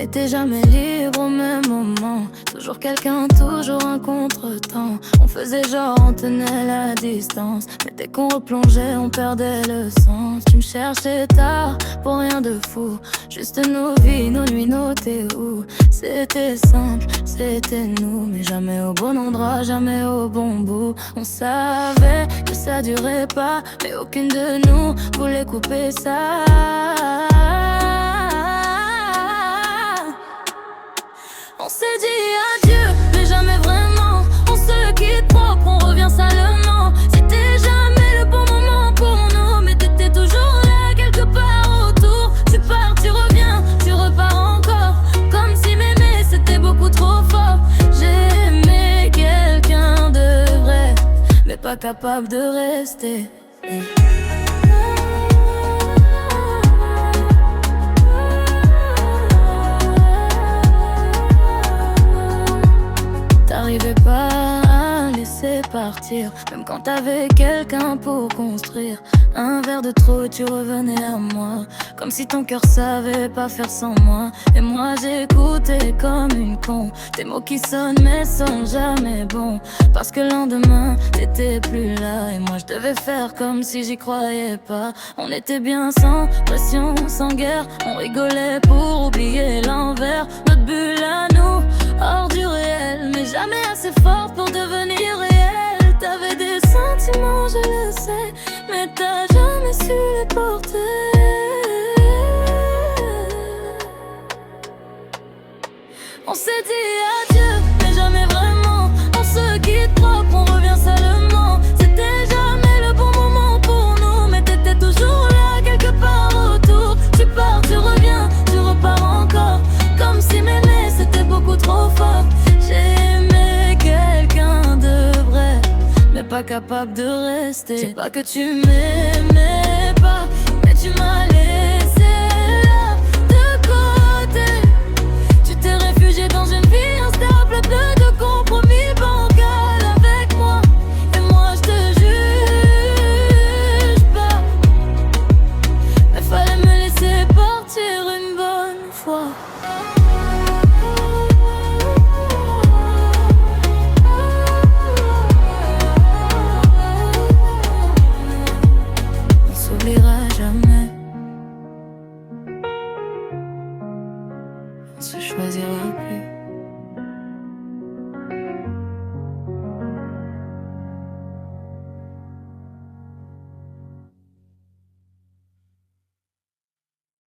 n'était jamais libre au même moment. Toujours quelqu'un, toujours un contretemps. On faisait genre, on tenait la distance, mais dès qu'on replongeait, on perdait le sens. Tu me cherchais tard, pour rien de fou, juste nos vies, nos nuits, nos où. C'était simple, c'était nous, mais jamais au bon endroit, jamais au bon bout. On savait que ça durait pas, mais aucune de nous voulait couper ça. On s'est dit adieu, mais jamais vraiment. On se quitte propre, on revient salement. C'était jamais le bon moment pour nous, mais t'étais toujours là, quelque part autour. Tu pars, tu reviens, tu repars encore, comme si m'aimer c'était beaucoup trop fort. J'aimais quelqu'un de vrai, mais pas capable de rester. T'arrivais pas à laisser partir, même quand t'avais quelqu'un pour construire. Un verre de trop, tu revenais à moi, comme si ton cœur savait pas faire sans moi. Et moi j'écoutais comme une con, tes mots qui sonnent mais sont jamais bons, parce que le lendemain t'étais plus là. Et moi je devais faire comme si j'y croyais pas. On était bien sans pression, sans guerre, on rigolait pour oublier l'envers. Notre bulle à nous, hors du réel, mais jamais assez fort pour devenir réel. T'avais des sentiments, je le sais, mais t'as jamais su les porter. On s'est dit adieu, mais jamais vraiment. On se quitte propre, on revient seulement. C'était jamais le bon moment pour nous, mais t'étais toujours là, quelque part autour. Tu pars, tu reviens, tu repars encore, comme si m'aimer c'était beaucoup trop fort. J'aimais quelqu'un de vrai, mais pas capable de rester. C'est pas que tu m'aimais pas, mais tu m'as laissé.